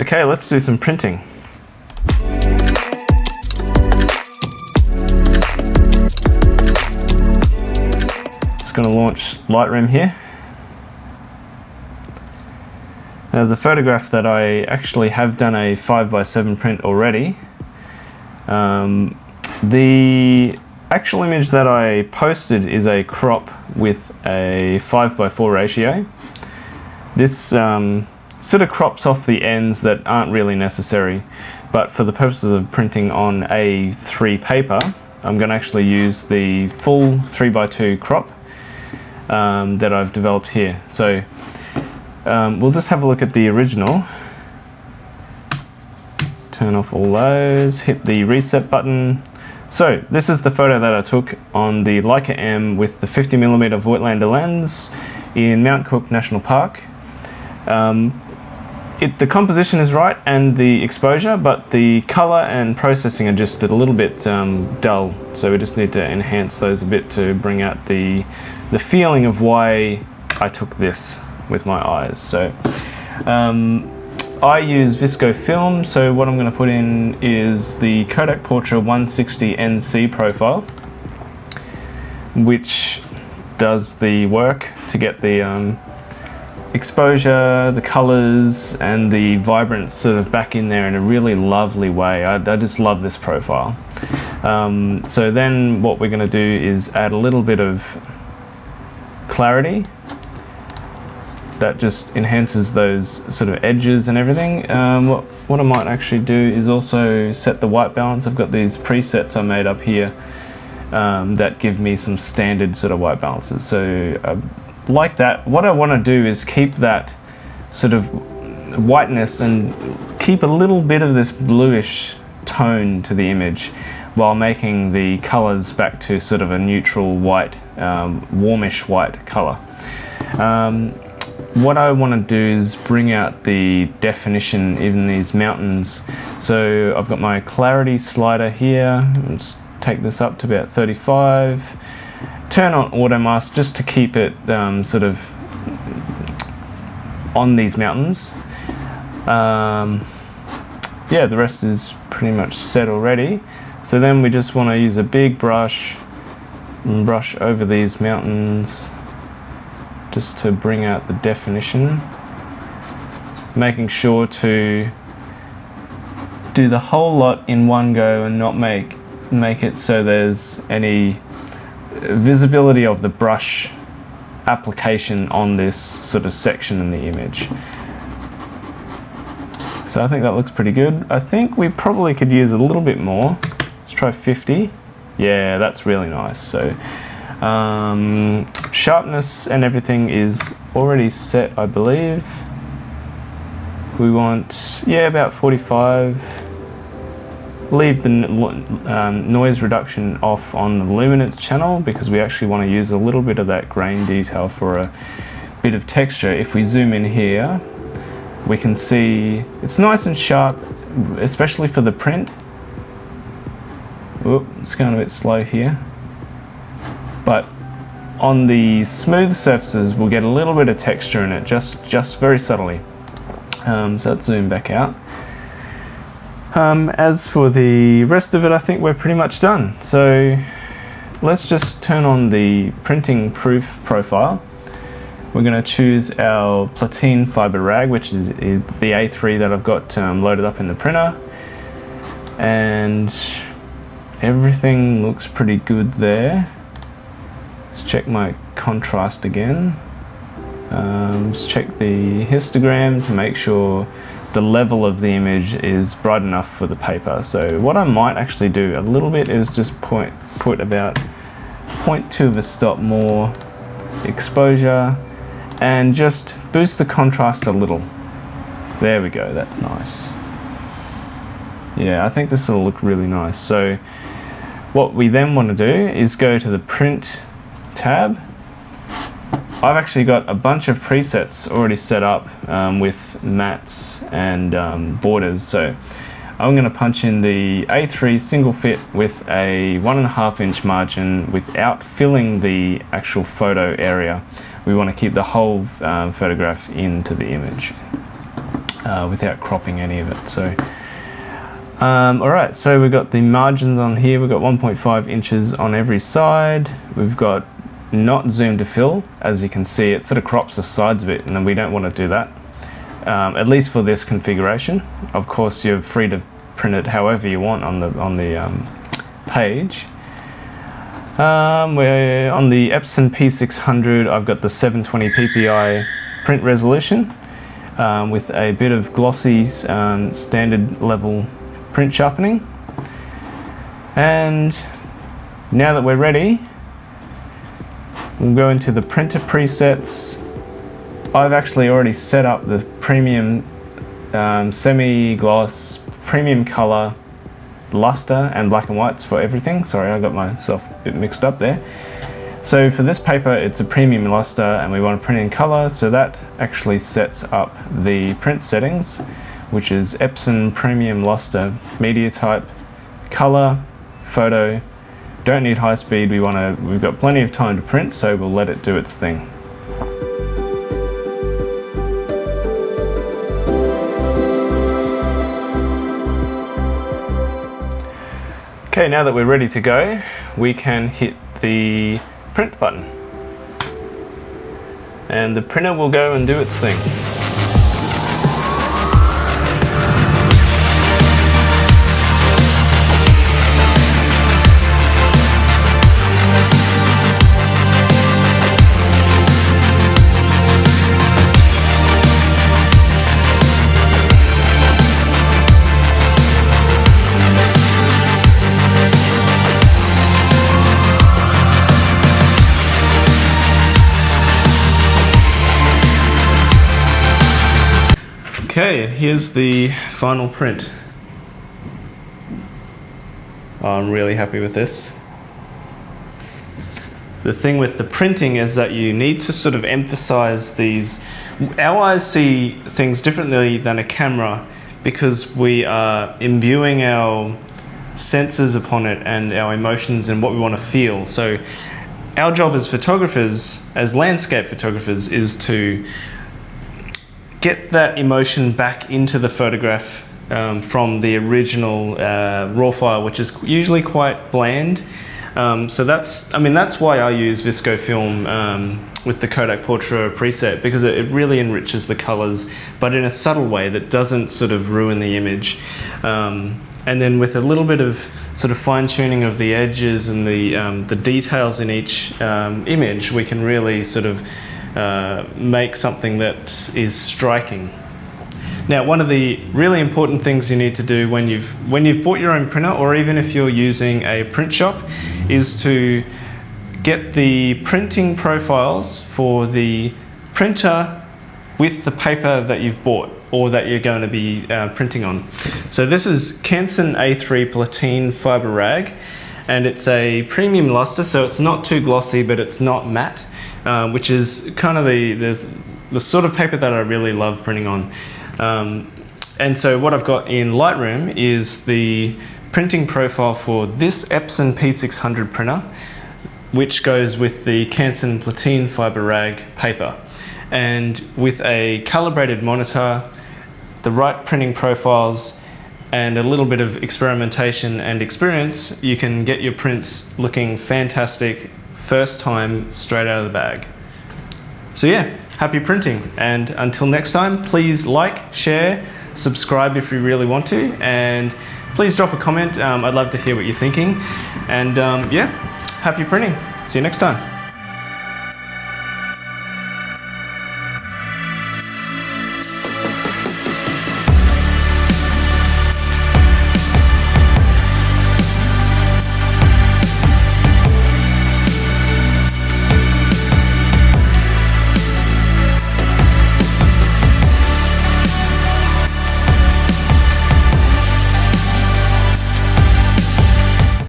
Okay, let's do some printing. Just going to launch Lightroom here. There's a photograph that I actually have done a 5x7 print already. The actual image that I posted is a crop with a 5x4 ratio. This sort of crops off the ends that aren't really necessary, but for the purposes of printing on A3 paper, I'm going to actually use the full 3x2 crop that I've developed here. So we'll just have a look at the original. Turn off all those, hit the reset button. So this is the photo that I took on the Rokkor-M with the 50mm Voigtländer lens in Mount Cook National Park. The composition is right and the exposure, but the color and processing are just a little bit dull. So we just need to enhance those a bit to bring out the feeling of why I took this with my eyes. So I use visco film, so what I'm going to put in is the Kodak Portra 160 NC profile, which does the work to get the exposure, the colors, and the vibrance sort of back in there in a really lovely way. I just love this profile. So then what we're going to do is add a little bit of clarity. That just enhances those sort of edges and everything. What I might actually do is also set the white balance. I've got these presets I made up here that give me some standard sort of white balances. So like that, what I want to do is keep that sort of whiteness and keep a little bit of this bluish tone to the image while making the colors back to sort of a neutral white, warmish white color. What I want to do is bring out the definition in these mountains. So I've got my clarity slider here. Let's take this up to about 35. Turn on auto mask just to keep it sort of on these mountains. Yeah, the rest is pretty much set already. So then we just want to use a big brush and brush over these mountains just to bring out the definition, making sure to do the whole lot in one go and not make it so there's any visibility of the brush application on this sort of section in the image. So I think that looks pretty good. I think we probably could use a little bit more. Let's try 50. Yeah, that's really nice. So sharpness and everything is already set, I believe. We want, yeah, about 45. Leave the noise reduction off on the luminance channel because we actually want to use a little bit of that grain detail for a bit of texture. If we zoom in here, we can see it's nice and sharp, especially for the print. Oop, it's going a bit slow here. But on the smooth surfaces, we'll get a little bit of texture in it, just very subtly. So let's zoom back out. As for the rest of it, I think we're pretty much done. So let's just turn on the printing proof profile. We're going to choose our platine fiber rag, which is the A3 that I've got loaded up in the printer. And everything looks pretty good there. Let's check my contrast again. Let's check the histogram to make sure the level of the image is bright enough for the paper. So what I might actually do a little bit is just put about 0.2 of a stop more exposure and just boost the contrast a little. There we go, that's nice. Yeah, I think this will look really nice. So what we then want to do is go to the print tab. I've actually got a bunch of presets already set up with mattes and borders. So I'm going to punch in the A3 single fit with a 1.5 inch margin without filling the actual photo area. We want to keep the whole photograph into the image. without cropping any of it. So alright, so we've got the margins on here. We've got 1.5 inches on every side. We've got not zoom to fill. As you can see, it sort of crops the sides a bit, and we don't want to do that, at least for this configuration. Of course, you're free to print it however you want on the page. We're on the Epson P600. I've got the 720 ppi print resolution with a bit of glossy standard level print sharpening. And now that we're ready, we'll go into the printer presets. I've actually already set up the premium semi-gloss, premium color, luster and black and whites for everything. Sorry, I got myself a bit mixed up there. So for this paper, it's a premium luster and we want to print in color, so that actually sets up the print settings, which is Epson Premium Luster, media type, color, photo. Don't need high speed, we've got plenty of time to print, so we'll let it do its thing. Okay, now that we're ready to go, we can hit the print button. And the printer will go and do its thing. Okay, and here's the final print. I'm really happy with this. The thing with the printing is that you need to sort of emphasize these. Our eyes see things differently than a camera because we are imbuing our senses upon it and our emotions and what we want to feel. So our job as photographers, as landscape photographers, is to get that emotion back into the photograph from the original raw file, which is usually quite bland. So that's why I use Visco film with the Kodak Portrait preset, because it really enriches the colors, but in a subtle way that doesn't sort of ruin the image. And then with a little bit of sort of fine tuning of the edges and the details in each image, we can really sort of make something that is striking. Now, one of the really important things you need to do when you've bought your own printer, or even if you're using a print shop, is to get the printing profiles for the printer with the paper that you've bought or that you're going to be printing on. So this is Canson A3 Platine Fiber Rag, and it's a premium luster, so it's not too glossy, but it's not matte. Which is kind of the sort of paper that I really love printing on. And so what I've got in Lightroom is the printing profile for this Epson P600 printer, which goes with the Canson Platine Fiber Rag paper. And with a calibrated monitor, the right printing profiles, and a little bit of experimentation and experience, you can get your prints looking fantastic first time straight out of the bag. So yeah, happy printing, and until next time, please like, share, subscribe if you really want to, and please drop a comment. I'd love to hear what you're thinking, and yeah, happy printing. See you next time.